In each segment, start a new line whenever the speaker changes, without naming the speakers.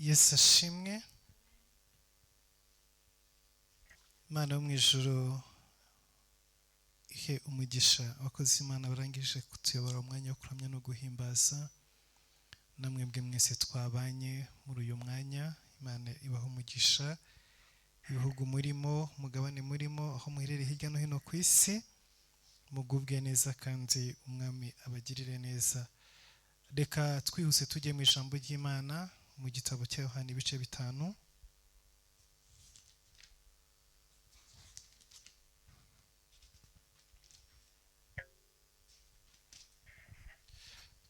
Yesu ashimwe. Imana yo mu ijuru ihe umugisha abakozi Imana barangije kutuyobora umwanya wo kuramya no guhimbaza. Namwe mbwe mwese twabanye muri uyu mwanya, Imana ibaho umugisha. Ibihugu murimo, mugabane murimo, aho muherereye hirya no hino ku isi, mugubwe neza kandi umwami abagirire neza. Reka twihuse tujye mu ijambo ry'Imana mu gitabo cya Yohana ibice 5.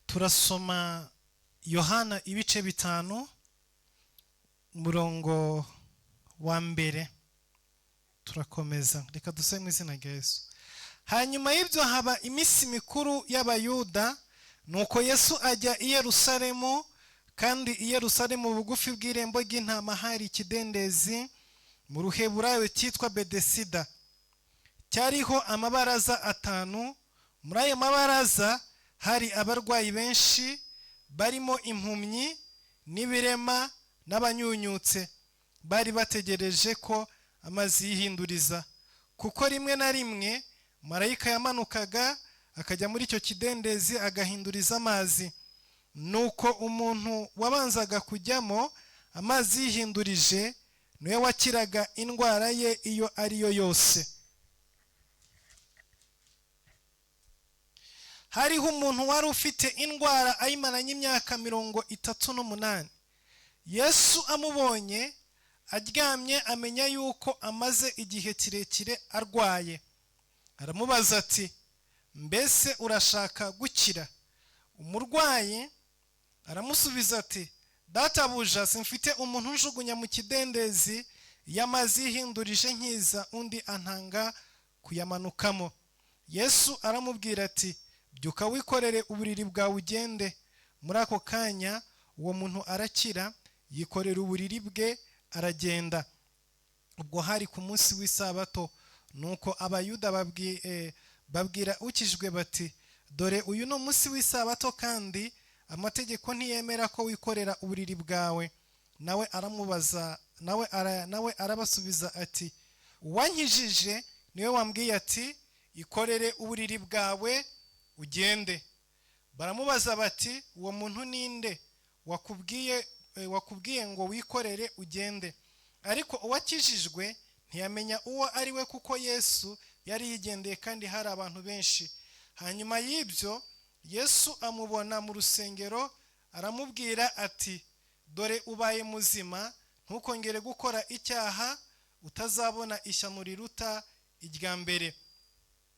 Turasoma Yohana ibice 5 umurongo wa mbere. Turakomeza. Reka dusome mu izina rya Yesu. Hanyuma y'ibyo haba iminsi mikuru y'Abayuda, nuko Yesu ajya i Yerusalemu, kandi i Yerusalemu bugufi bw'irembo ry'intama hari ikidendezi mu Ruheburayo cyitwa Bedesida, cyariho amabaraza 5. Muri ayo mabaraza hari abarwayi benshi, barimo impumyi n'ibirema n'abanyunyutse. Bari bategereje ko amazi yihinduriza, kuko rimwe na rimwe marayika yamanukaga akajya muri icyo kidendezi agahinduriza amazi. Nuko umuntu wabanzaga kujyamo amazi yihindurije niwe wakiraga indwara ye iyo ari yo yose. Hariho umuntu wari ufite indwara ayimaranye imyaka 38. Yesu amubonye aryamye, amenya yuko amaze igihe kirekire arwaye. Aramubaza ati, mbese urashaka gukira? Umurwayi aramusubiza ati, databuja, simfite umuntu njugunya mu kidendezi y'amazi yihindurije nkiza undi antanga kuyamanukamo. Yesu aramubwira ati, byuka wikorere uburiri bwawe ugende. Muri ako kanya uwo muntu arakira, yikorera uburiri bwe aragenda. Ubwo hari ku munsi w'isabato, nuko Abayuda babwira ukijwe bati, dore uyu ni umunsi w'isabato kandi amategeko ntiyemera ko wikorera uburiri bwawe. Nawe arabasubiza ati, uwankijije niwe wambwiye ati, ikorere uburiri bwawe ugende. Baramubaza bati, uwo muntu ninde wakubwiye ngo wikorere ugende? Ariko uwakijijwe ntiyamenya uwo ari we, kuko Yesu yari yigendeye kandi hari abantu benshi. Hanyuma y'ibyo Yesu amubona mu rusengero, aramubwira ati, dore ubaye muzima, ntukongere gukora icyaha, utazabona ishyano riruta irya mbere.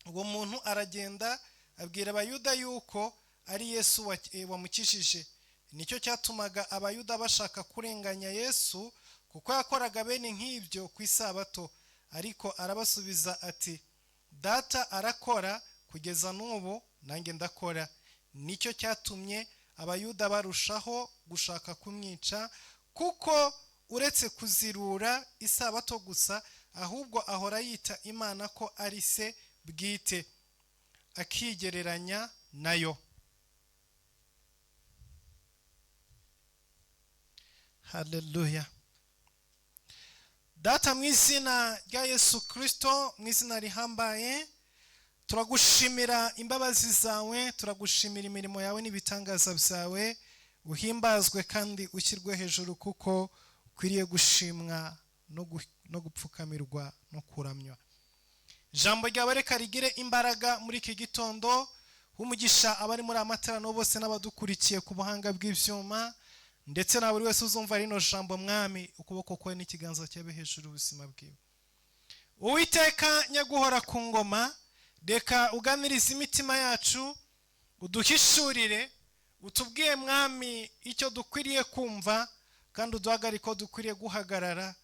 Uwo muntu aragenda abwira Abayuda yuko ari Yesu wamukijije. Nicyo cyatumaga Abayuda bashaka kurenganya Yesu, kuko yakoraga bene nk'ibyo ku isabato. Ariko arabasubiza ati, data arakora kugeza n'ubu, nanjye ndakora. Nicyo cyatumye Abayuda barushaho gushaka kumwica, kuko uretse kuzirura isabato gusa, ahubwo ahora yita Imana ko ari se bwite, akigereranya nayo. Haleluya. Data, mu izina rya Yesu Kristo, mu izina rihambaye, turagushimira imbabazi zawe, turagushimira imirimo yawe n'ibitangaza byawe. Uhimbazwe kandi ushyirwe hejuru, kuko ukwiriye gushimwa no gupfukamirwa no kuramywa. Ijambo ryawe reka rigire imbaraga muri iki gitondo. Umugisha abari muri amateraniro bose n'abadukurikiye ku buhanga bw'ibyuma, ndetse na buri wese uzumva rino jambo, mwami, ukuboko kwawe n'ikiganza cyawe hejuru ubuzima bwiwe. Uwiteka nyaguhora ku ngoma, reka uganirize imitima yacu, uduhishurire, utubwiye mwami icyo dukwiriye kumva, kandi uduhagarike ko dukwiriye guhagarara.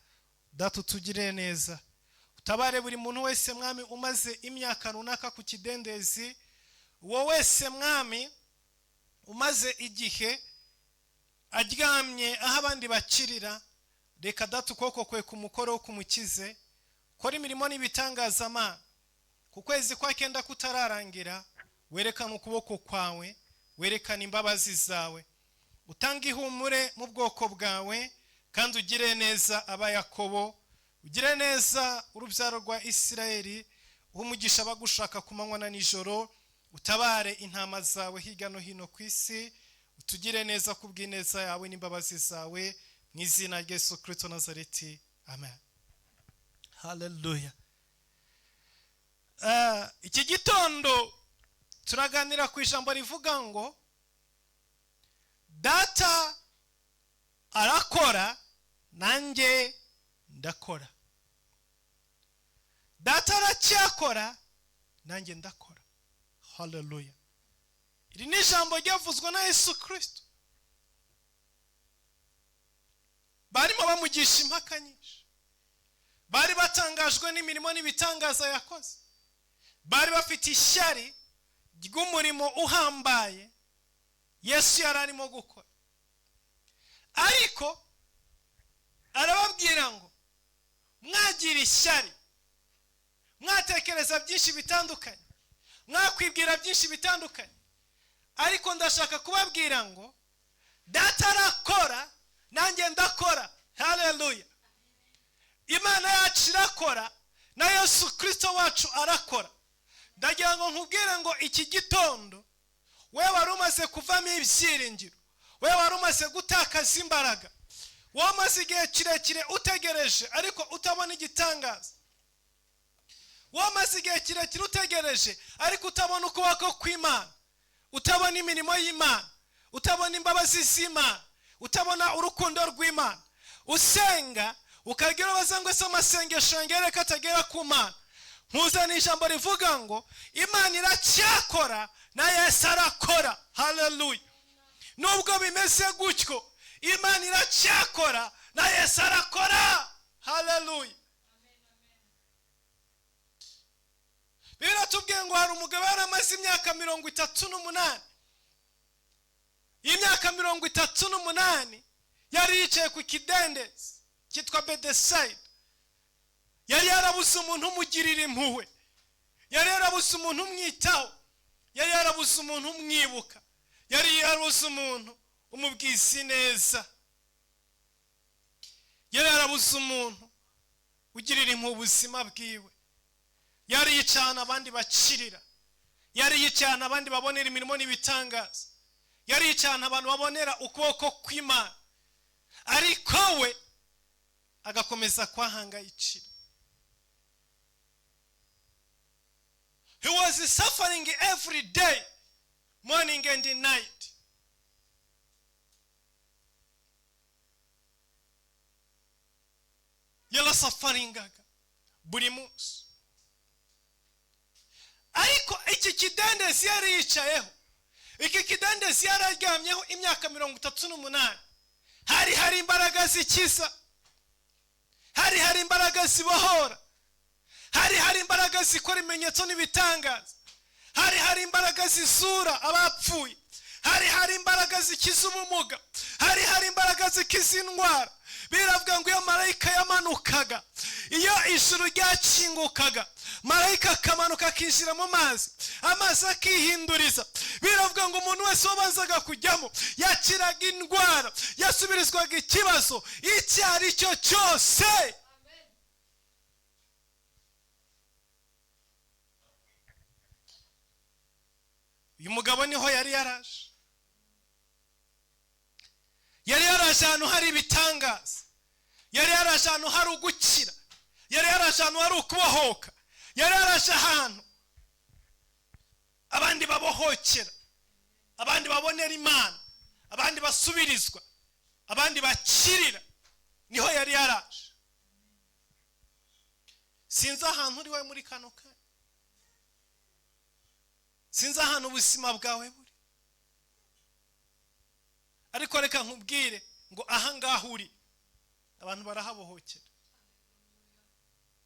Data, utugirire neza. Utabare buri muntu wese mwami umaze imyaka runaka ku kidendezi, uwo wese mwami umaze igihe aryamye aho abandi bakirira, reka data ukuboko kwe kumukoro kumukize. Kora imirimo n'ibitangaza Mana, ku kwezi kwa 9 kutararangira, werekana ukuboko kwawe, werekana imbabazi zawe. Utanga ihumure mu bwoko bwawe, kandi ugire neza aba Yakobo, ugire neza urubyaro rwa Isirayeli, umugisha bagushaka ku manywa na nijoro, utabare intama zawe hirya no hino ku isi, utugire neza kubw'ineza yawe n'imbabazi zawe, mu izina rya Yesu Kristo Nazareti, amen. Haleluya. Iki gitondo turaganira ku ijambo rivuga ngo data arakora nanjye ndakora. Data aracyakora nanjye ndakora. Haleluya. Iri ni ijambo ryavuzwe na Yesu Kristo. Barimo bamugisha impaka nyinshi, bari batangajwe n'imirimo n'ibitangaza yakoze, bari bafite ishyari ry'umurimo uhambaye Yesu yari arimo gukora. Ariko arababwira ngo mwagira ishyari, mwatekereza byinshi bitandukanye, mwakwibwira byinshi bitandukanye, ariko ndashaka kubabwira ngo data arakora nanjye ndakora. Haleluya. Imana yacu irakora na Yesu Kristo wacu arakora. Ndagira ngo nkubwire ngo iki gitondo wewe wari umaze kuvamo ibyiringiro, wewe wari umaze gutakaza imbaraga, wamaze igihe kirekire utegereje ariko utabona igitangaza, wamaze igihe kirekire utegereje ariko utabona ukuboko kw'Imana, utabona imirimo y'Imana, utabona imbabazi z'Imana, utabona urukundo rw'Imana, usenga ukagira ubaza ngo ese amasengesho yanjye katagera ku Mana. Nkuzana ijambo rivuga ngo Imana iracyakora na Yesu arakora. Haleluya. Nubwo bimeze gutyo, Imana iracyakora na Yesu arakora. Haleluya. Biratubwiye ngo hari umugabo yaramaze imyaka 38. Imyaka 38 yari yicaye ku kidendezi cyitwa Bedesayida. Yari yarabuze umuntu umugirira impuhwe, yari yarabuze umuntu umwitaho, yari yarabuze umuntu umwibuka, yari yarabuze umuntu umubwiza neza, yari yarabuze umuntu ugirira impuhwe ubuzima bwiwe. Yari yicana abandi bacirira, yari yicana abandi babonera imirimo n'ibitangaza, yari yicana abantu babonera ukuboko kw'Imana, ariko we agakomeza kwahangayikira. He was suffering every day, morning and night. Yarasaffaringaga buri munsi. Ariko iki kidendezi yari yicayeho, iki kidendezi yari aryamyeho imyaka 38. Hari imbaraga zikiza, hari imbaraga zibohora, hari imbaraga zikora ibimenyetso n'ibitangaza, hari imbaraga zizura abapfuye, hari imbaraga zikiza ubumuga, hari imbaraga zikiza indwara. Biravuga ngo iyo marayika yamanukaga, iyo ijuru ryakingukaga, marayika akamanuka akinjira mu mazi, amazi akihinduriza. Biravuga ngo umuntu wese wabanzaga kujyamo yakiraga indwara, yasubirizwaga ikibazo icyo ari cyo cyose. Uyu mugabo niho yari yaraje. Yari yaraje ahantu hari ibitangaza, yari yaraje ahantu hari ugukira, yari yaraje ahantu hari ukubohoka, yari yaraje ahantu abandi babohokera, abandi babonera Imana, abandi basubirizwa, abandi bakirira. Niho yari yaraje. Sinzi ahantu uri we muri kano kanya, sinzi ahantu ubuzima bwawe buri, ariko reka nkubwire ngo aha ngaha uri abantu barahabohokera.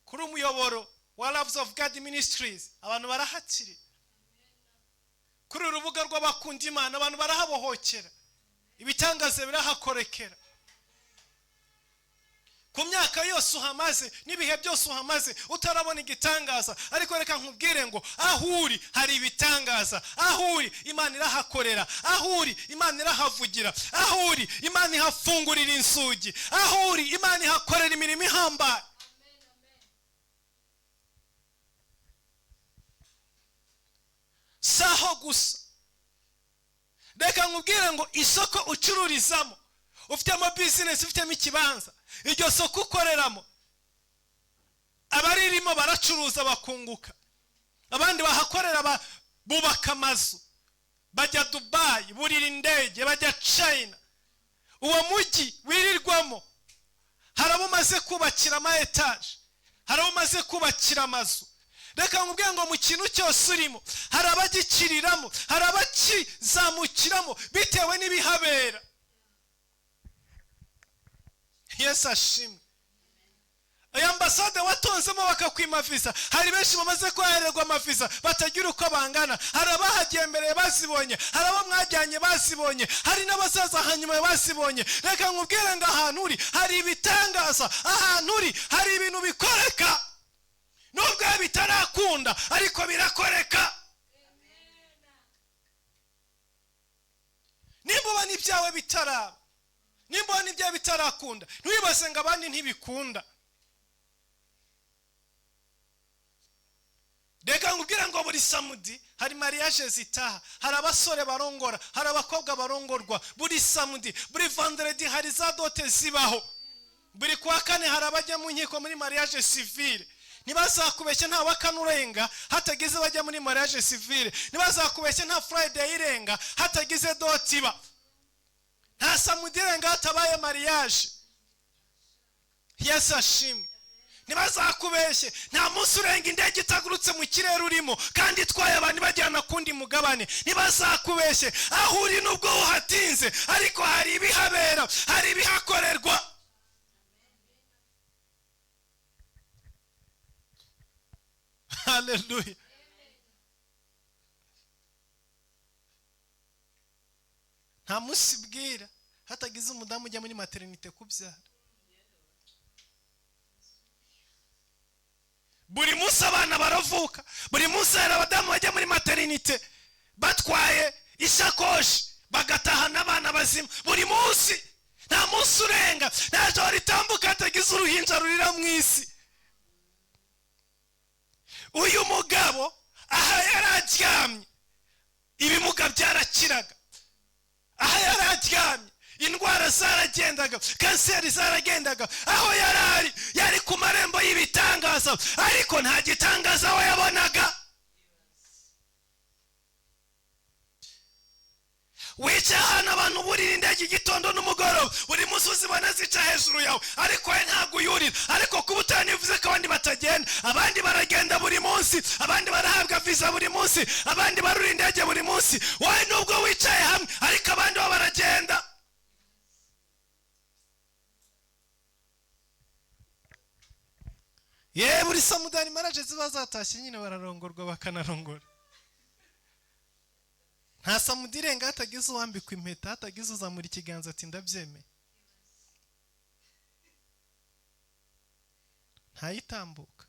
Kuri umuyoboro wa Loves of God Ministries abantu barahakira. Kuri urubuga rw'abakunda Imana abantu barahabohokera, ibitangaza birahakorekera. ku myaka yose uhamaze n'ibihe byose uhamaze utarabona igitangaza, ariko reka nkubwire ngo aho uri hari ibitangaza, aho uri Imana irahakorera, aho uri Imana irahavugira, aho uri Imana ihafungurira inzugi, aho uri Imana ihakorera imirimo ihambaye. Saho gusa, reka nkubwire ngo isoko ucururizamo, ufitemo business, ufitemo ikibanza, iryo soko ukoreramo abaririmo baracuruza bakunguka, abandi bahakorera bubaka amazu, bajya Dubai, burira indege, bajya China. Uwo mujyi wirirwamo hari abamaze kubakira ama etage, hari abamaze kubakira amazu. Reka nkubwire ngo mu kintu cyose urimo hari abagikiriramo, hari abakizamukiramo bitewe n'ibihabera. Yesu ashimwe. Aya ambasade watonzemo bakakwima visa, hari benshi bamaze kohererwa amaviza batagira uko bangana, hari abahagiye mbere bazibonye, hari abo mwajyanye bazibonye, hari n'abazaza hanyuma bazibonye. Reka nkubwire ngo ahantu uri hari ibitangaza, ahantu uri hari ibintu bikoreka, nubwo bitarakunda ariko birakoreka. Nimba ubona ibyawe bitaraba, nimba ubona ibyawe bitarakunda, ntiwibaze ngo abandi ntibikunda. Reka nkubwire ngo buri samedi hari mariage zitaha, hari abasore barongora, hari abakobwa barongorwa buri samedi, buri vendredi hari za dote zibaho, buri kwa kane hari abajya mu nkiko muri mariage civile. Ntibazakubeshye nta wakanurenga hatagize bajya muri mariage civile, ntibazakubeshye nta Friday irenga hatagize dote iba, nta samedi irenga hatabaye mariage. Yesu ashimwe. Ntibazakubeshye nta munsi urenga indege itagurutse mu kirere urimo kandi itwaye abantu bajyana kundi mugabane. Ntibazakubeshye aho uri nubwo uhatinze ariko hari ibihabera, hari ibihakorerwa. Hallelujah. Nta munsi bwira hatagize umudamu ujya muri maternité kubyara. Buri munsi abana baravuka, buri munsi hari abadamu bajya muri maternité batwaye ishakoshi bagataha n'abana bazima. Buri munsi, nta munsi urenga nta joro ritambuka hatagize uruhinja rurira mu isi. Uyu mugabo aha yararyamye ibimuga byarakiraga, aha yararyamye indwara zaragendaga, kanseri zaragendaga. Aho yari ku marembo y'ibitangaza, ariko nta gitangaza aho yabonaga. Wica hano abantu burira indege igitondo n'umugoroba, buri munsi uzibona zica hejuru yawe, ariko we ntabwo uyurira. Ariko kuba utanivuze ko abandi batagenda, abandi baragenda buri munsi, abandi barahabwa visa buri munsi, abandi barura indege buri munsi, wowe nubwo wicaye hamwe ariko abandi bo baragenda. Buri samudani maraje ziba zatashye nyine bararongorwa bakanarongora. Nta samudi irenga hatagize uwambikwa impeta, hatagize uzamura ikiganza ati ndabyemeye. Ntayitambuka.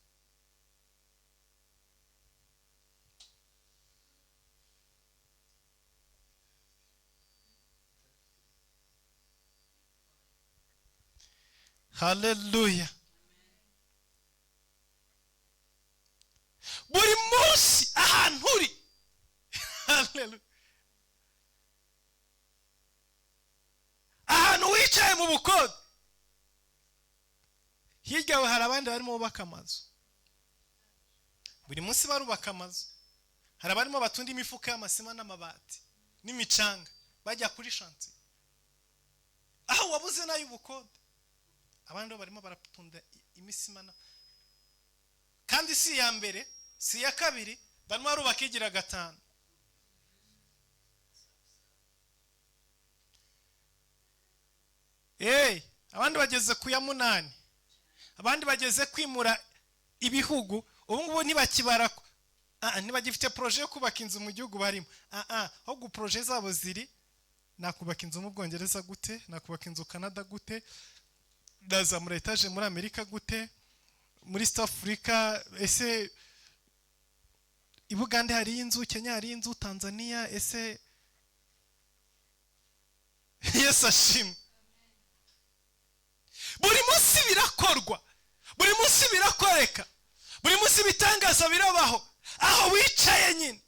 Hallelujah. Buri munsi ahantu uri. Hallelujah. Ahantu wicaye mu bukode, hirya we hari abandi barimo bubaka amazu. Buri munsi barubaka amazu. Hari abarimo batunda imifuka y'amasima n'amabati n'imicanga bajya kuri shanti. Aho wabuze nayo ubukode, abandi barimo baratunda imisima kandi si ya mbere, si ya kabiri, barimo barubaka igira gatanu. Abandi bageze ku ya 8, abandi bageze kwimura ibihugu. Ubu ngubu ntibakibara, ntibagifite projet yo kubaka inzu mu gihugu barimo. Ahubwo projet zabo ziri nakubaka inzu mu Bwongereza gute, nakubaka inzu Canada gute, ndaza muri etaje muri Amerika gute, muri South Africa, ese i Buganda hari inzu, Kenya hari inzu, Tanzania, ese Yesu ashimwe. Buri munsi birakorwa, buri munsi birakoreka, buri munsi bitangaza birabaho aho wicaye nyine.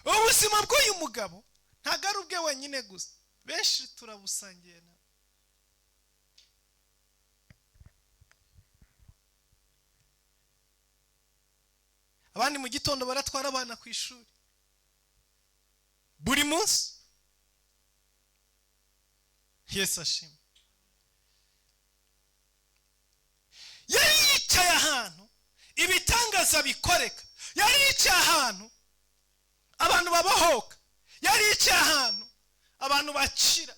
Ubuzima bw'uyu mugabo ntabwo ari ubwe wenyine gusa, benshi turabusangiye nawe. Abandi mu gitondo baratwara abana ku ishuri buri munsi. Yesu ashimwe. Yari yicaye ahantu ibitangaza bikoreka, yari yicaye ahantu abantu babahoka, yari yicaye ahantu abantu bakira.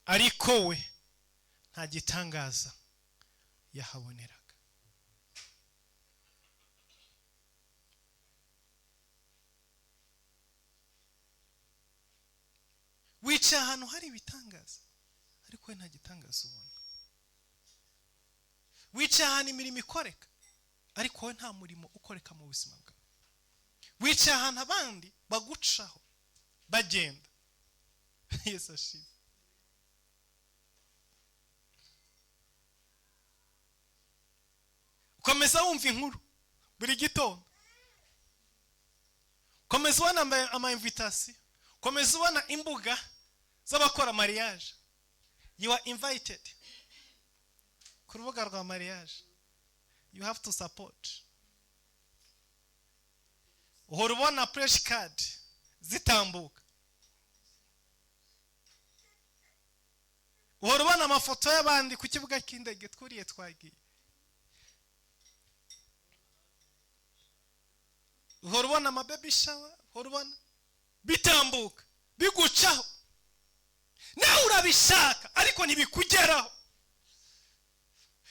Ariko we nta gitangaza yahaboneraga. Wicaye ahantu hari ibitangaza, ariko we nta gitangaza ubona. Wicaye ahantu imirimo ikoreka, ariko we nta murimo ukoreka mu buzima bwawe. Wicaye ahantu abandi bagucaho bagenda. Yesu ashimwe. Komeza wumva inkuru buri gitondo, komeza ubona ama invitation, komeza ubona imbuga z'abakora mariage. You are invited ku rubuga rwa mariage, you have to support. Uhora ubona fresh card zitambuka, uhora ubona amafoto y'abandi ku kibuga cy'indege twuriye twagiye, uhora ubona ama baby shower, uhora ubona bitambuka bigucaho. Nawe urabishaka ariko ntibikugeraho,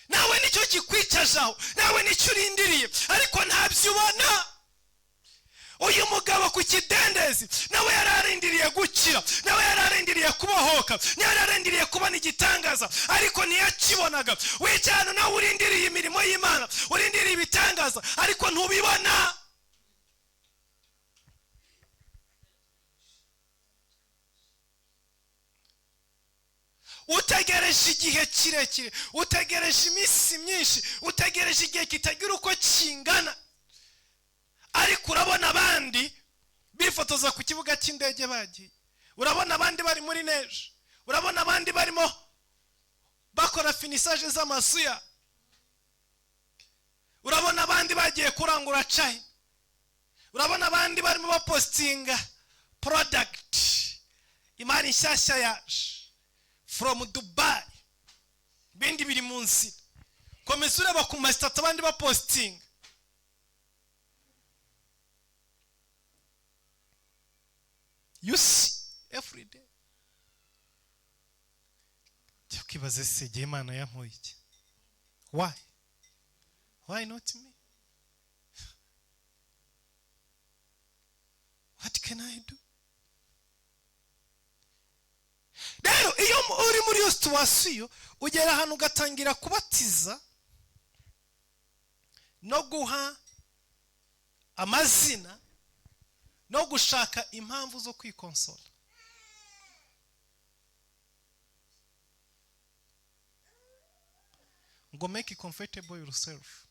nawe nicyo kikwicajaho, nawe nicyo urindiriye ariko ntabyo ubona. Uyu mugabo ku kidendezi nawe yararindiriye gukira, nawe yararindiriye kubohoka, nawe yararindiriye kubona igitangaza ariko ntiyakibonaga. Wicyane nawe urindiriye imirimo y'Imana, urindiriye ibitangaza ariko ntubibona. Utegereje igihe kirekire, utegereje iminsi myinshi, utegereje igihe kitagira uko kingana, ariko urabona abandi bifotoza ku kibuga cy'indege bagiye, urabona abandi bari muri neje, urabona abandi barimo bakora finissage z'amasuya, urabona abandi bagiye kurangura chai, urabona abandi barimo bapostinga product imari nshyashya yaje from Dubai, bindi biri munsi. Komeza ureba ku masitata abandi bapostinga. You see every day. Tukibaze se Imana yampoye iki? Why? Why not me? What can I do? Rero iyo uri muri iyo situation ugera ahantu ugatangira kubatiza no guha amazina no gushaka impamvu zo kwikonsola. Go make it comfortable yourself.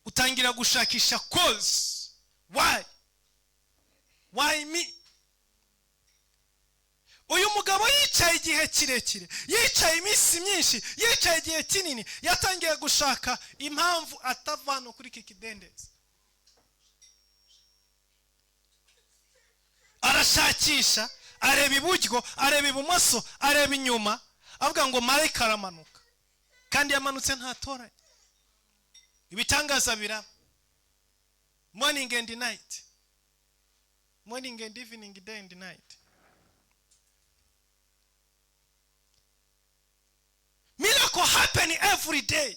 Utangira gushakisha cause. Why me? Uyu mugabo yicaye igihe kirekire, yicaye iminsi myinshi, yicaye igihe kinini, yatangiye gushaka impamvu atavano kuri iki kidendezi. Arashakisha, areba iburyo, areba ibumoso, areba inyuma, avuga ngo marayika aramanuka, kandi yamanutse ntatoranye. Ibitangaza biraba morning and night, morning and evening, day and night. Miracle happen every day.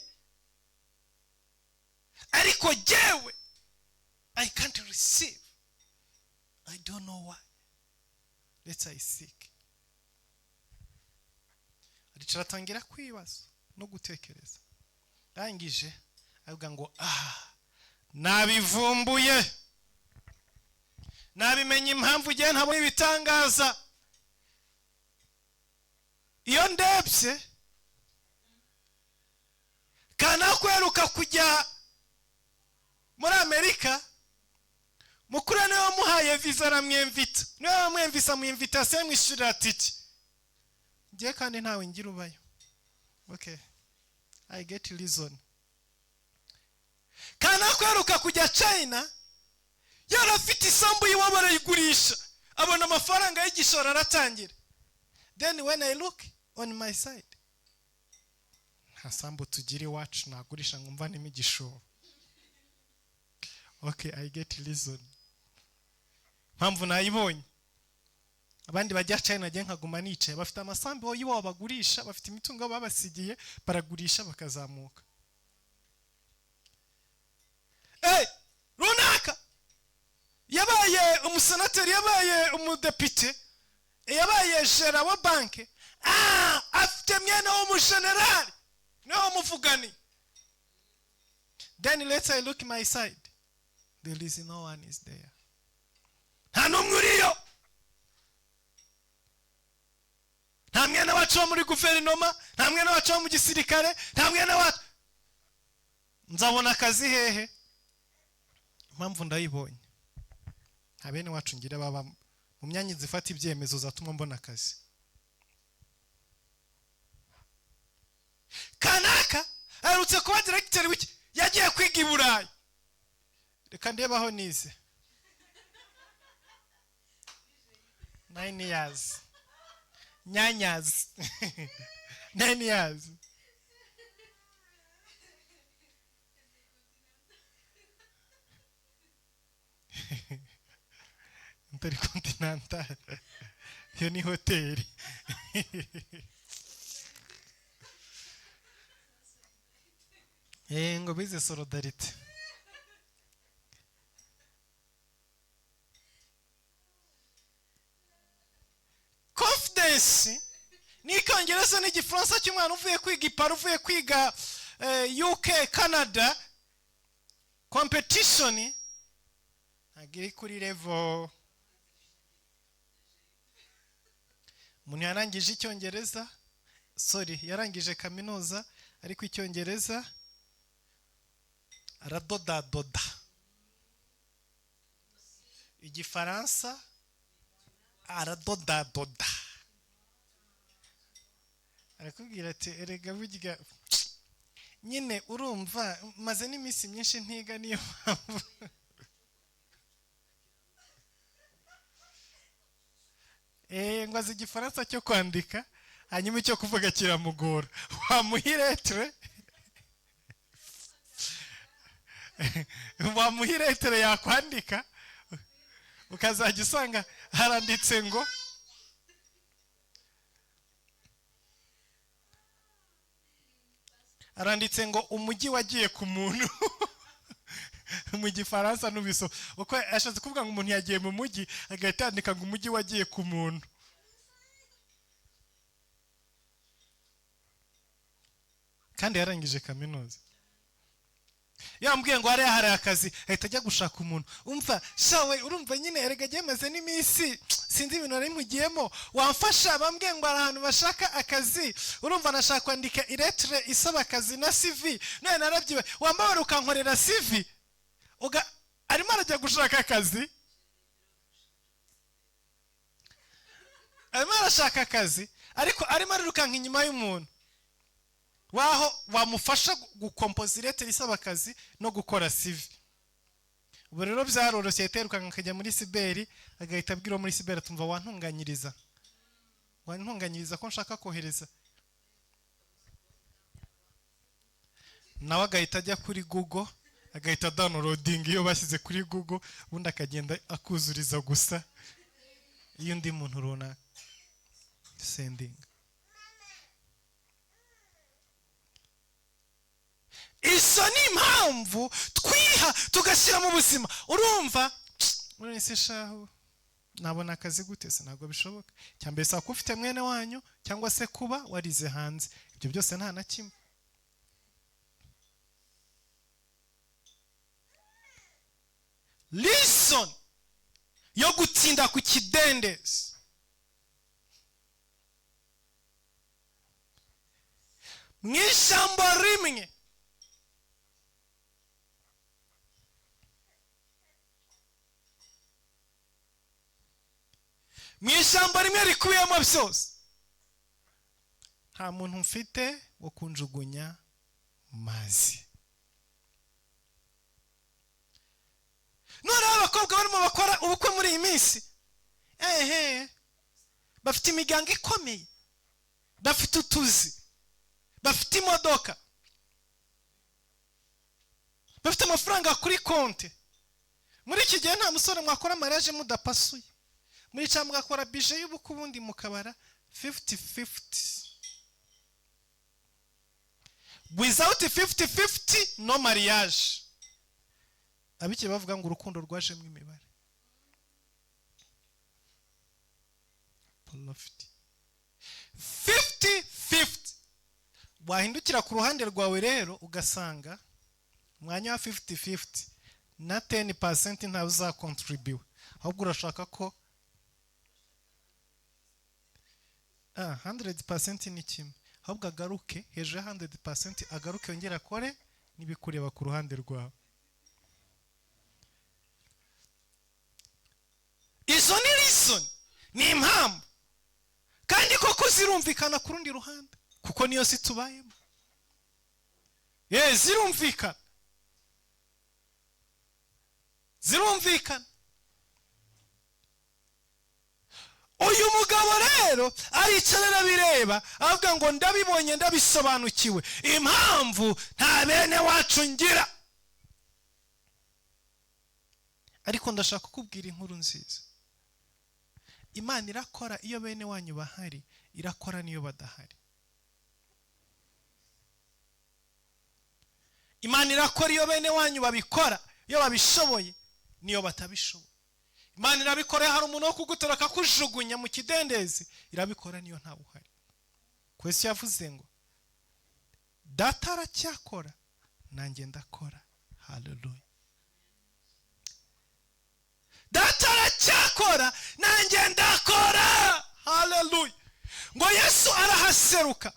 ariko jewe I can't receive. I don't know why. Let's I seek. Aricara kwibaza no gutekereza. Rangije avuga ngo nabivumbuye. Nabimenye impamvu je ntabwo ibitangaza. Iyo ndebye kana kweruka kujya muri Amerika, mukuru niwe wamuhaye visa aramwemvita. Niwe wamwemvisa mu invitation mwishurira tiki. Ngiye kandi ntawe ngira ubayo. Okay. I get reason. Kana kweruka kujya China, yarafite isambu yiwe barayigurisha. Abona amafaranga y'igishoro aratangira. Then when I look on my side, hasambu tugiri iwacu nagurisha ngo mvane imigishoro. Okay, I get reason. Mpamvu nayibonye. Abandi bajya China je nkaguma nicaye, bafite amasambu yiwe bagurisha, bafite imitungo babasigiye, baragurisha bakazamuka. Runaka yabaye umusenateri, yabaye umudepite, yabaye jera wa banke. Afite myene wo umugenerali, no muvugani. Then let's I look my side. There is no one is there. Hano muriyo. Nta mwene wacu muri guverinoma, nta mwene wacu mu gisirikare, nta mwene wacu. Nzabona akazi hehe? Impamvu ndayibonye. Abene wacu ngira baba mu myanya zifata ibyemezo zatuma mbona akazi. Kanaka arutse kuba director wiki yagiye kwiga i Burayi. Reka ndebaho nize 9 years. Nyanyas. 9 years. Intercontinental. Yo ni hoteli. Ngo bize solidarity. Confidence ni Kongereza n'igifaransa cy'umwana uvuye kwiga ipara, uvuye kwiga UK, Canada. Competition agiri kuri level. Umuntu yarangije icyongereza, yarangije kaminuza ariko icyongereza aradoda. Igifaransa aradoda. Arakubwira ati erega burya nyine urumva maze n'iminsi myinshi ntiga, niyo mpamvu. Ngo azi igifaransa cyo kwandika, hanyuma icyo kuvuga kiramugora. Wamuhiretre yakwandika, ukazajya usanga haranditse ngo umujyi wagiye ku muntu. Mu gifaransa nubiso uko ashatse kuvuga ngo umuntu yagiye mu mujyi, agahita yandika ngo umujyi wagiye ku muntu. Kandi yarangije kaminuza. Yambwiye ngo hari akazi, ahita ajya gushaka umuntu. Umva shawe, urumva nyine erega agemaze n'iminsi sinzi ibintu ari mugiyemo, wamfasha? Bambwiye ngo ari ahantu bashaka akazi, urumva nashaka kwandika iletre isaba akazi na CV. None narabyiwe, wambabara ukankorera CV. Arimo arajya gushaka akazi. Arimo arashaka akazi ariko arimo arirukanka inyuma y'umuntu waho wamufasha gukompoza iletre isaba akazi no gukora CV. Ubu rero byaroroshye, yaterukanka akajya muri Siberi, agahita abwira muri Siberi tumva wantunganyiriza ko nshaka kohereza. Nawe agahita ajya kuri Google, agahita downloading iyo bashyize kuri Google, ubundi akagenda akuzuriza gusa iyo undi muntu runaka sending. Iso ni impamvu tukayiha tugashyira mu buzima. Urumva muri se shaho nabona akazi gute? Se ntabwo bishoboka. Cyambere saa ko ufite mwene wanyu cyangwa se kuba warize hanze, ibyo byose nta na kimwe. Listen yo gutsinda ku kidendezi. Mw'ijambo rimwe rikubiyemo byose, nta muntu mfite wo kunjugunya mazi. Noneho abakobwa barimo bakora ubukwe muri iyi minsi, bafite imiryango ikomeye, bafite utuzi, bafite imodoka, bafite amafaranga kuri konti. Muri iki gihe nta musore mwakora mariage mudapasuye. Muri cyangwa mugakora bije y'ubukwe ubundi mukabara 50-50. Without 50-50 no mariage. Abiki bavuga ngo urukundo rwajemo imibare. 50-50. Wahindukira ku ruhande rwawe rero ugasanga mwanya wa 50-50 na 10% ntawe uzakontribute, ahubwo urashaka ko 100% ni kimwe, ahubwo agaruke hejuru ya 100%, agaruke yongera akore nibikureba ku ruhande rwawe. Izo ni reason, ni impamvu, kandi koko zirumvikana ku rundi ruhande, kuko niyo si tubayemo. Zirumvikana. Uyu mugabo rero aricara bireba avuga ngo ndabibonye ndabisobanukiwe impamvu nta bene wacu ngira. Ariko ndashaka kukubwira inkuru nziza. Imana irakora iyo bene wanyu bahari, irakora niyo badahari. Imana irakora iyo bene wanyu babikora, iyo babishoboye niyo batabishoboye. Imana irabikora hari umuntu wo kugutora akakujugunya mu kidendezi, irabikora niyo nta uhari. Kwese yavuze ngo data aracyakora nanjye ndakora. Hallelujah. Data aracyakora nanjye ndakora. Hallelujah. Ngo Yesu arahaseruka,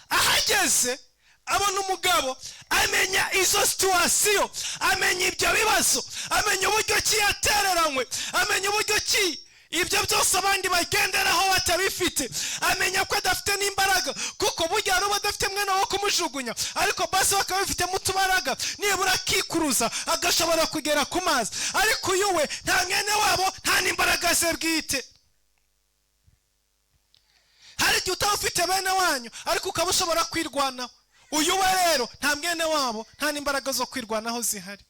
ahageze abona umugabo, amenya izo situation, amenya ibyo bibazo, amenya uburyo ki yatereranywe, amenya uburyo ki ibyo byose abandi bagenderaho batabifite, amenya ko adafite n'imbaraga, kuko burya ari badafite mwene wo kumujugunya, ariko basi bakaba bafite mutubaraga, nibura kikuruza agashobora kugera ku mazi. Ariko uyu we nta mwene wabo, nta n'imbaraga ze bwite. Hari igihe utaba ufite bene wanyu ariko ukaba ushobora kwirwanaho. Uyu we rero nta mwene wabo, nta n'imbaraga zo kwirwanaho zihari.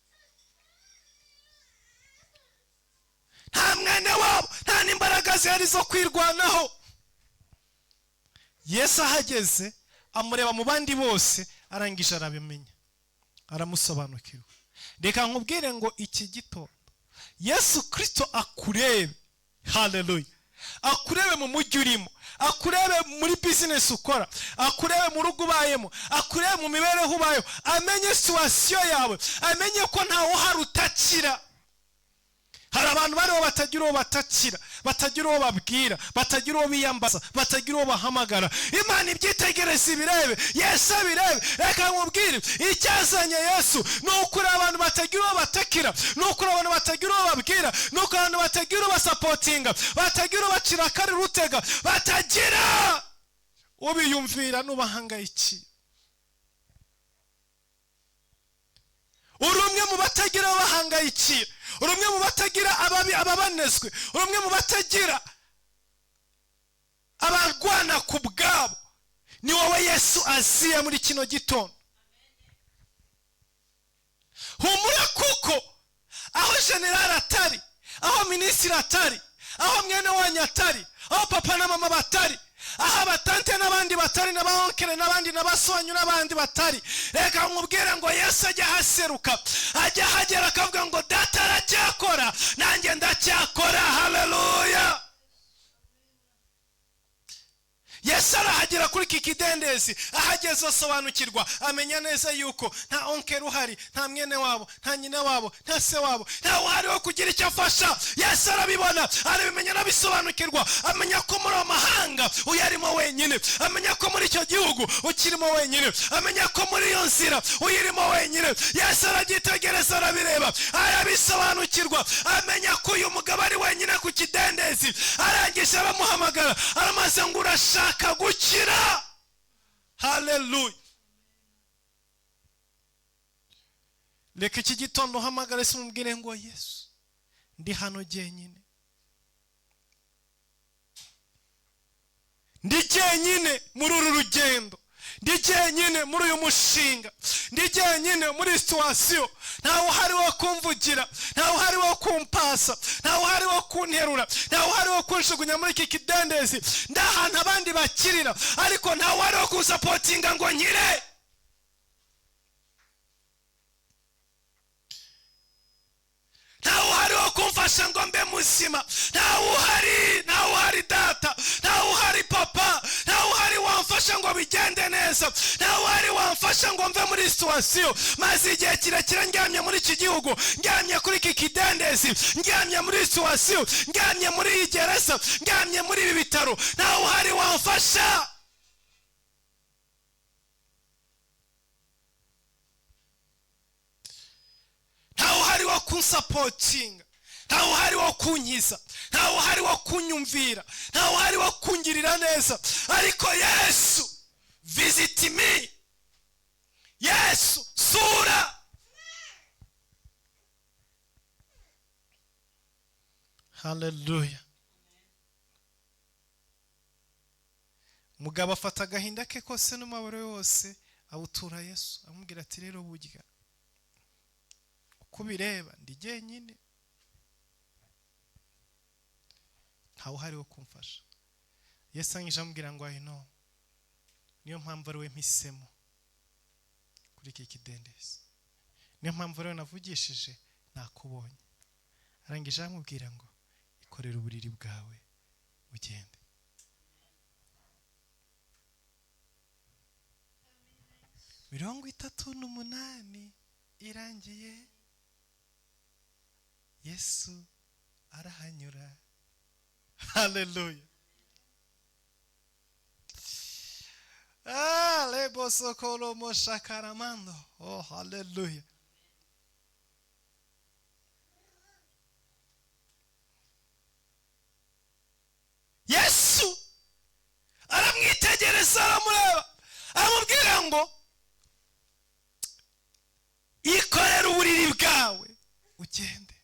Nta mwene wabo, nta n'imbaraga zihari zo kwirwanaho. Yesu ahageze amureba mu bandi bose, arangije arabimenya, aramusobanukirwa. Reka nkubwire ngo iki gitondo Yesu Kristo akurebe. Hallelujah. Akurebe mu mujyi urimo, akurebe muri business ukora, akurebe mu rugo ubayemo, akurebe mu mibereho ubayeho, amenye situation yawe, amenye ko ntawe uhari utakira. Hari abantu bariho batagira uwo batakira, batagira uwo babwira, batagira uwo biyambaza, batagira uwo bahamagara. Imana ibyitegereza ibirebe, Yesu abirebe. Reka nkubwire icyazanye Yesu ni ukuri abantu batagira uwo batakira, ni ukuri abantu batagira uwo babwira, ni ukuri abantu batagira uwo basapotinga, batagira uwo bacira akari rutega, batagira ubiyumvira n'ubahangayikiye. Urumwe mu batagira bahangayikiye, urumwe mu batagira ababanezwe, urumwe mu batagira abarwana ku bwabo, ni wowe Yesu aziye muri kino gitondo. Humura, kuko aho general atari, aho minisitiri atari, aho mwene wanyu atari, aho papa na mama batari, aha batante n'abandi batari n'abahonkere n'abandi n'abasonyu n'abandi batari. Reka nkubwire ngo Yesu ajya haseruka, ajya hagera akavuga ngo data aracyakora nanjye ndacyakora. Haleluya. Yesu arahagera kuri iki kidendezi, ahageze asobanukirwa, amenya neza yuko nta onkeri uhari, nta mwene wabo, nta nyina wabo, nta se wabo, nta uhari wo kugira icyo afasha. Yesu arabibona, arabimenya n'abisobanukirwa, amenya ko muri amahanga uyarimo wenyine, amenya ko muri icyo gihugu ukirimo wenyine, amenya ko muri iyo nzira uyirimo wenyine. Yesu arabyitegereza, arabireba, arabisobanukirwa, amenya ko uyu mugabo ari wenyine ku kidendezi. Arangije aramuhamagara, aramaze ngo urashaka gukira. Haleluya. Reka iki gitondo uhamagare se umubwire ngo Yesu, ndi hano jyenyine, ndi jyenyine muri uru rugendo, ndi jyenyine muri uyu mushinga, ndi jyenyine muri situation. Ntawe uhari wo kumvugira, ntawe uhari wo kumpasa, ntawe uhari wo kunterura, ntawe uhari wo kunshugunya muri iki kidendezi. Ndahantu abandi bakirira, ariko ntawe uhari wo kusapotinga ngo nkire. Ntawe uhari wo kumfasha ngo mbe muzima. Ntawe uhari data, ntawe uhari papa, ntawe uhari wamfasha ngo bigende neza, ntawe uhari wamfasha ngo mve muri situation. Maze igihe kirekire ndyamye muri iki gihugu, ndyamye kuri iki kidendezi, ndyamye muri situation, ndyamye muri iyi gereza, ndyamye muri ibi bitaro. Ntawe uhari wamfasha. Ntawe uhari wo kunsapotinga, ntawe uhari wo kunkiza, ntawe uhari wo kunyumvira, ntawe uhari wo kungirira neza. Ariko Yesu, visit me. Yesu, sura. Haleluya. Mugabo afata agahinda ke kose n'umubabaro yose awutura Yesu, amubwira ati rero burya kubireba ndi jyenyine, ntawe uhari wo kumfasha. Yesu angije amubwira ngo I know, niyo mpamvu ari we mpisemo kuri iki kidendezi, niyo mpamvu rero navugishije nakubonye. Arangije amubwira ngo ikorere uburiri bwawe ugende. Mirongo 38 irangiye, Yesu arahanyura. Haleluya. Lebo sokolo moshakaramando. Oh, haleluya. Yesu aramwitegereza, aramureba, aramubwira ngo ikorere uburiri bwawe ugende.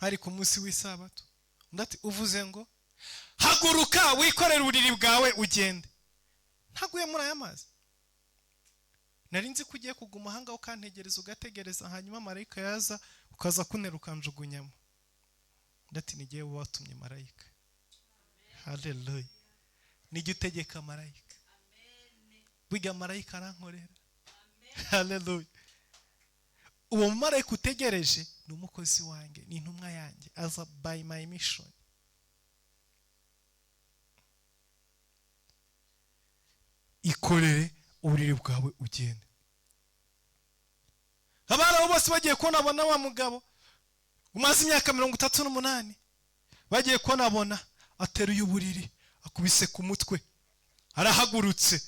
Hari ku munsi w'isabato, ndati uvuze ngo haguruka wikorere uburiri bwawe ugende. Ntaguye muri aya mazi, nari nzi ko ugiye kuguma hanga ukantegereza, ugategereza, hanyuma marayika yaza ukaza kunera ukanjugunyamo. Ndati nigiye watumye marayika. Haleluya. Nijye utegeka marayika. Biga marayika arankorera. Haleluya. Uwo marayika utegereje ni umukozi wanjye, ni intumwa yanjye, aza by my mission. Ikorere uburiri bwawe ugende. Abana bose bagiye kubona wa mugabo umaze imyaka 38 bagiye kubona ateruye uburiri, akubise ku mutwe, arahagurutse,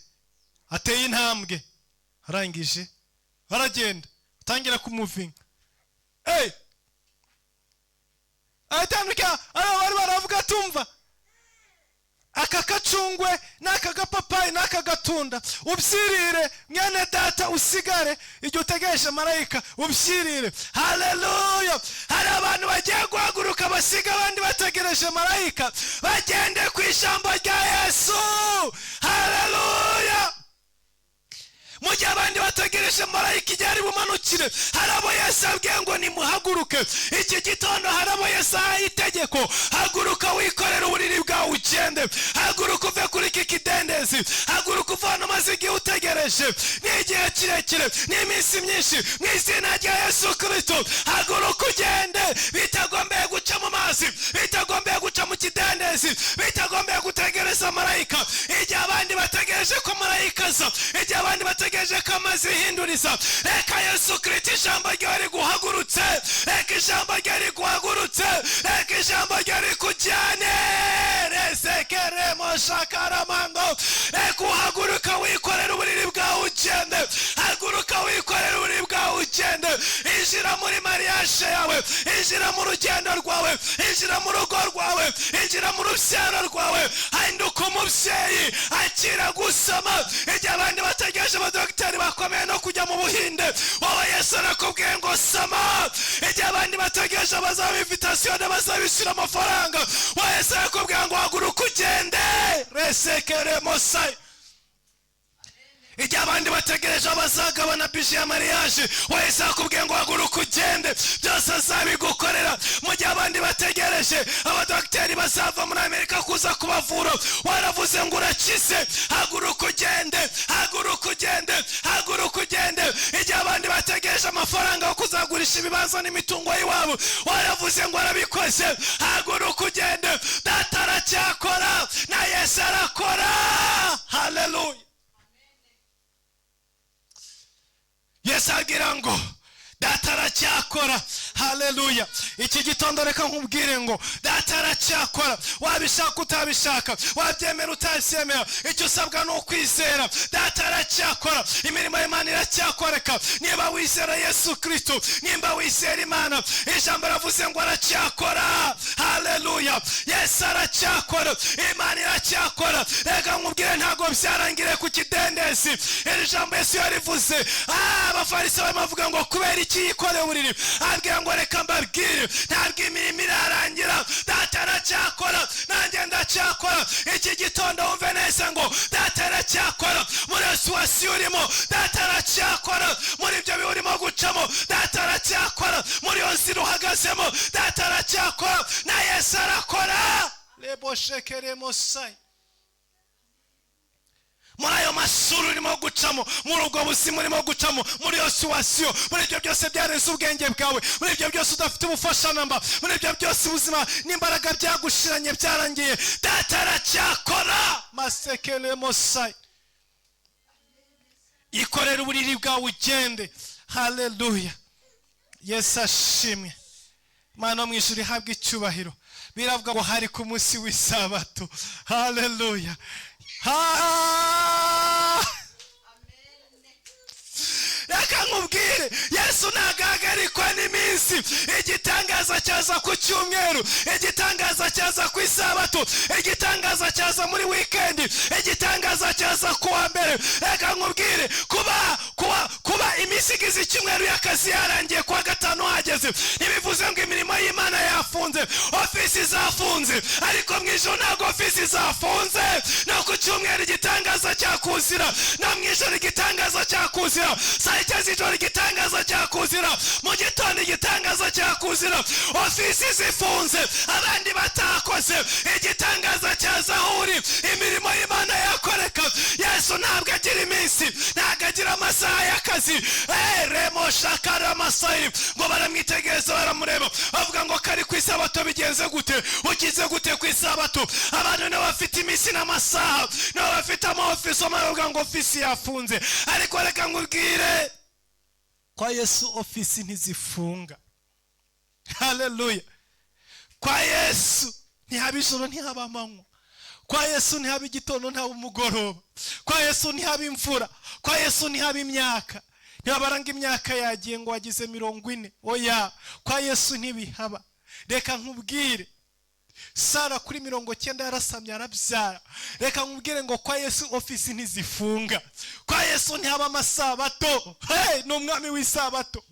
ateye intambwe, arangije aragenda, tangira kumuvinga. Atanduka abari baravuga tumva aka kacungwe n'aka gapapayi n'aka gatunda ubyirire mwene data, usigare igihe utegereje marayika ubyirire. Haleluya. Hari abantu bagiye guhaguruka basiga abandi bategereje marayika, bagende ku ijambo rya Yesu. Haleluya. Mu gihe abandi bategereje bategereje marayika igihe ari bumanukire. Hari abo Yesu abwiye ngo nimuhaguruke iki gitondo. Hari abo Yesu ahaye itegeko, haguruka wikorere uburiri bwawe ugende. Haguruka uve kuri iki kidendezi, haguruka uvana amaze igihe utegereje. Ni igihe kirekire, ni iminsi myinshi. Mu izina rya Yesu Kristo haguruka ugende. Bitagombeye guca mu mazi, bitagombeye guca mu kidendezi, bitagombeye gutegereza marayika. Igihe abandi bategereje ko marayika aza, igihe abandi bategereje ko amazi yihinduriza, reka Yesu Kristo ijambo ryawe riguhagurutse. Reka ijambo ryawe riguhagurutse. Reka ijambo ryawe rikujyane. Resekeremo shakaramando. Reka uhaguruka wikorera uburiri bwawe ugende. Haguruka wikorera uburiri bwawe ugende. Injira muri mariage yawe, injira mu rugendo rwawe, injira mu rugo rwawe, injira mu rubyaro rwawe. Hinduka umubyeyi, akira gusama. Igihe abandi bategereje abadogiteri bakomeye no kujya mu Buhinde, wowe Yesu arakubwiye ngo sama. Igihe abandi bategereje abazaba invitation n'abazabishyura amafaranga, wowe Yesu arakubwiye ngo haguruka ugende. Resekere mosai. Igihe abandi bategereje abazagabana bije ya mariage, wowe Yesu arakubwiye ngo haguruka ugende. Byose azabigukorera. Mu gihe abandi bategereje abadogiteri bazava muri Amerika kuza kubavura, waravuze ngo urakize. Haguruka ugende, haguruka ugende, haguruka ugende. Igihe abandi bategereje amafaranga yo kuzagurisha ibibanza n'imitungo y'iwabo, waravuze ngo arabikoze. Haguruka ugende. Data aracyakora na Yesu arakora. Haleluya. Yesu agira ngo data aracyakora. Haleluya. Iki gitondo reka nkubwire ngo data aracyakora. Wabishaka utabishaka, wabyemera utabyemera, icyo usabwa ni ukwizera. Data aracyakora. Imirimo y'Imana iracyakoreka niba wizera Yesu Kristo, nimba wizera Imana. Ijambo ravuze ngo aracyakora. Haleluya. Yesu aracyakora, Imana iracyakora. Reka nkubwire ntago byarangire ku kidendezi. Iri jambo Yesu yarivuze. Abafarisayo bavuga ngo kubera iki yikoreye uburiri, abwira ngo reka mbabwire ntabwo imirimo irarangira. Data aracyakora, nanjye ndacyakora. Iki gitondo wumve neza ngo data aracyakora. Muri situasiyo urimo, data aracyakora. Muri ibyo bihe urimo gucamo, data aracyakora. Muri iyo nzira uhagazemo, data aracyakora. Na Yesu arakora. Lebo shekere mosai. Muri ayo masuru urimo gucamo, muri ubwo buzima urimo gucamo, muri iyo situasiyo, muri ibyo byose byarenze ubwenge bwawe, muri ibyo byose udafite ubufasha namba, muri ibyo byose ubuzima n'imbaraga byagushiranye byarangiye, data aracyakora. Masekele mosai. Ikorera uburiri bwawe ugende. Haleluya. Yesu ashimwe. Mana mu ijuru ihabwe icyubahiro. Biravuga ngo hari ku munsi w'isabato. Haleluya. Reka nkubwire Yesu nagahagarikwa n'iminsi. Igitangaza cyaza ku cyumweru, igitangaza cyaza ku isabato, igitangaza cyaza muri weekend, igitangaza cyaza ku wa mbere. Reka nkubwire kuba iminsi igize icyumweru y'akazi yarangiye kwa gatanu hageze, ntibivuze ngo imirimo y'Imana yafunze. Ofisi zafunze, ariko mu ijoro ntabwo ofisi zafunze. No ku cyumweru igitangaza cyakuzira, no mu ijoro igitangaza cyakuzira. Saa yita z'ijoro igitangaza cyakuzira, mu gitondo igitangaza cyakuzira. Ofisi zifunze, abandi batakoze, igitangaza cyaza aho uri. Imirimo y'Imana yakoreka. Yesu ntabwo agira iminsi, ntabwo agira amasaha y'akazi. Remo shakara masayi. Ngo baramwitegereza baramureba, bavuga ngo kari ku isabato bigenze gute? Ugize gute ku isabato? Abantu nabo bafite iminsi n'amasaha, nabo bafite amaofisi, bavuga ngo ofisi yafunze. Ariko reka nkubwire, kwa Yesu ofisi ntizifunga. Haleluya. Kwa Yesu ntihaba ijoro ntihaba amanywa. Kwa Yesu ntihaba igitondo ntihaba umugoroba. Kwa Yesu ntihaba imvura. Kwa Yesu ntihaba imyaka. Ntibabaranga imyaka yagiye ngo wagize 40. Oya, kwa Yesu ntibihaba. Reka nkubwire, Sara kuri 90 yarasamye arabyara. Reka nkubwire ngo kwa Yesu ofisi ntizifunga. Kwa Yesu ntihaba amasabato. Ni umwami w'isabato.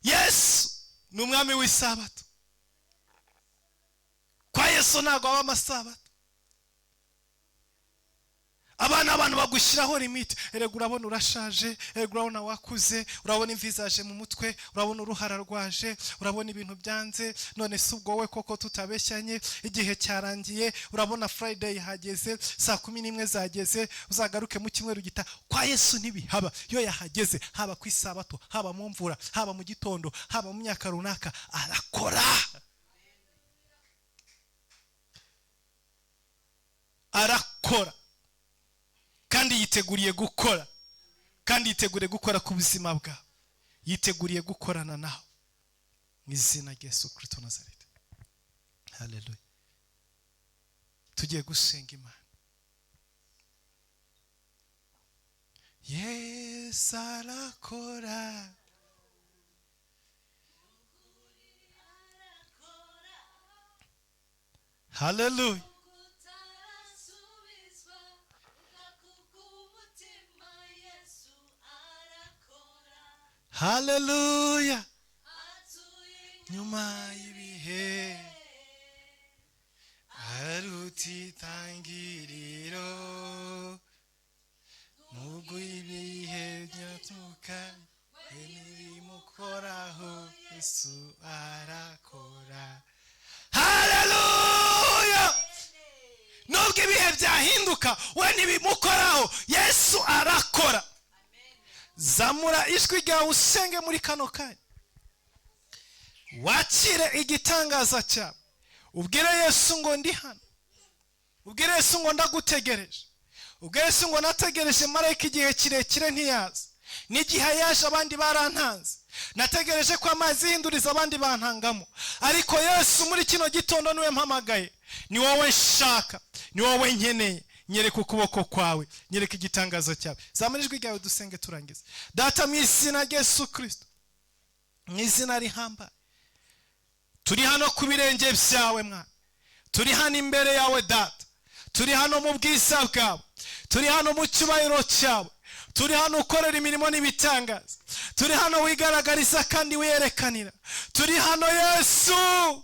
Yesu ni umwami w'isabato. Kwa Yesu ntabwo haba amasabato. abantu bagushyiraho limite. Erega urabona urashaje, erega urabona wakuze, urabona imvi zaje mu mutwe, urabona uruhara rwaje, urabona ibintu byanze, none se ubwo we koko tutabeshyanye igihe cyarangiye, urabona Friday hageze, saa 11 zageze, uzagaruke mu cyumweru gita. Kwa Yesu ntibihaba. Iyo yahageze, haba ku isabato, haba mu mvura, haba mu gitondo, haba mu myaka runaka, arakora. Arakora. Kandi yiteguriye gukora. Kandi yiteguriye gukora ku buzima bwawe. Yiteguriye gukorana nawe. Mu izina rya Yesu Kristo Nazareti. Haleluya. Tugiye gusenga Imana. Yesu arakora. Haleluya. Haleluya. Nyuma y'ibihe aruti tangiriro, nubwo ibihe byatuka n'ibimukoraho, Yesu arakora. Haleluya. Nubwo ibihe byahinduka, we n'ibimukoraho, Yesu arakora. Zamura ijwi ryawe usenge muri kano kanya. Wakire igitangaza cyawe. Ubwire Yesu ngo ndi hano. Ubwire Yesu ngo ndagutegereje. Ubwire Yesu ngo nategereje marayika igihe kirekire ntiyaza. N'igihe yaje abandi barantanze. Nategereje ko amazi yinduriza abandi bantangamo. Ariko Yesu muri kino gitondo niwe mpamagaye. Ni wowe nshaka. Ni wowe nkeneye. Nyereka ukuboko kwawe, nyereka igitangazo cyawe. Zamura ijwi ryawe dusenge turangiza. Data, mu izina rya Yesu Kristo, mu izina rihambaye, turi hano ku birenge byawe Mwana. Turi hano imbere yawe Data. Turi hano mu bwiza bwawe. Turi hano mu cyubahiro cyawe. Turi hano ukorera imirimo n'ibitangaza. Turi hano wigaragariza kandi wiyerekanira. Turi hano Yesu.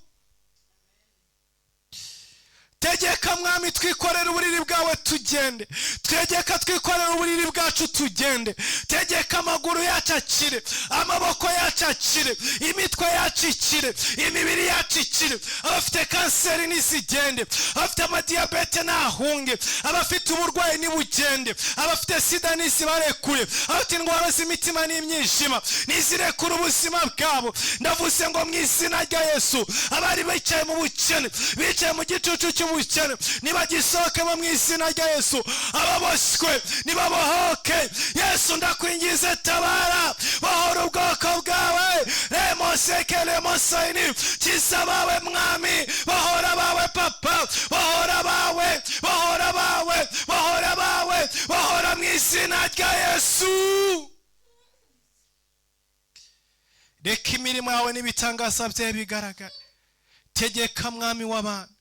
Tegeka Mwami twikorera uburiri bwawe tugende. Tegeka twikorera uburiri bwacu tugende. Tegeka amaguru yacu akire, amaboko yacu akire, imitwe yacu ikire, imibiri yacu ikire. Abafite kanseri nizigende, abafite amadiyabete nahunge, abafite uburwayi nibugende, abafite sida nizibarekure, abafite indwara z'imitima n'imyijima nizirekure ubuzima bwabo. Ndavuze ngo mu izina rya Yesu, abari bicaye mu bukene, bicaye mu gicucu cy'ubukene, nibagisohoke mu izina rya Yesu. Ababoshywe nibabohoke. Yesu ndakwingize, tabara, bahora ubwoko bwawe. Remosekele mosayini, kiza bawe Mwami, bahora bawe Papa, bahora bawe, bahora bawe, bahora bawe, bahora mu izina rya Yesu. Reka imirimo yawe n'ibitangaza byawe bigaragara. Tegeka Mwami w'abantu.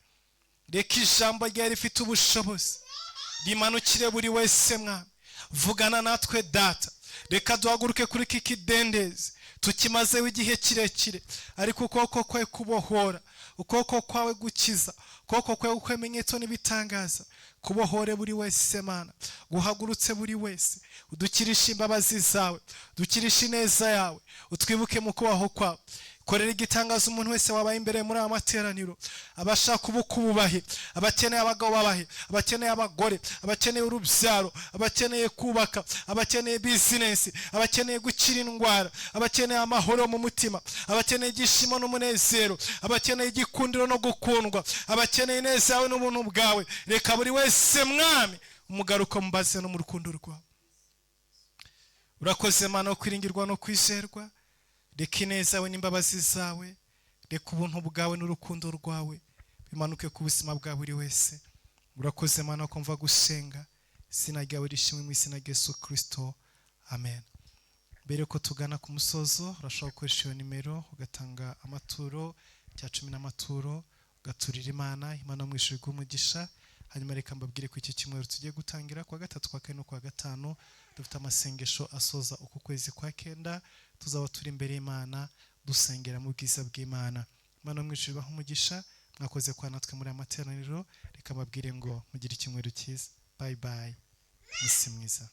Reka ijambo ryawe rifite ubushobozi rimanukire buri wese Mwami. Vugana natwe Data. Reka duhaguruke kuri iki kidendezi tukimazeho igihe kirekire, ariko ukuboko kwawe kubohora, ukuboko kwawe gukiza, ukuboko kwawe kw'ibimenyetso n'ibitangaza kubohore buri wese Mana. Guhagurutse buri wese, udukirishe imbabazi zawe, udukirishe ineza yawe, utwibuke mu kubaho kwawe. Korera igitangaza umuntu wese wabaye imbere muri aya materaniro. Abashaka ubukubahe, abakeneye abagabo babahe, abakeneye abagore, abakeneye urubyaro, abakeneye kubaka, abakeneye business, abakeneye gukira indwara, abakeneye amahoro mu mutima, abakeneye igishimo n'umunezero, abakeneye igikundiro no gukundwa, abakeneye neza yawe n'ubuntu bwawe. Reka buri wese Mwami umugaruka mubaze no mu rukundo rwawe. Urakoze Mana, kwiringirwa no kwizerwa. Reka ineza yawe n'imbabazi zawe, reka ubuntu bwawe n'urukundo rwawe bimanuke ku buzima bwa buri wese. Urakoze Mana ko mva gusenga. Izina ryawe rishimwe mu izina rya Yesu Kristo. Amen. Mbere ko tugana ku musozo, urashobora gukoresha iyo nimero ugatanga amaturo cya 10 n'amaturo, ugaturira Imana, Imana mu ijuru umugisha. Hanyuma reka mbabwire ko iki cyumweru tugiye gutangira kwa gatatu, kwa kane no kwa gatanu. Dufite amasengesho asoza uku kwezi kwa 9. Tuzaba turi imbere y'Imana dusengera mu bwiza bw'Imana. Imana mu ijuru baha umugisha. Mwakoze kwa natwe muri amateraniro. Reka mbabwire ngo mugire icyumweru cyiza. Bye bye. musi mwiza.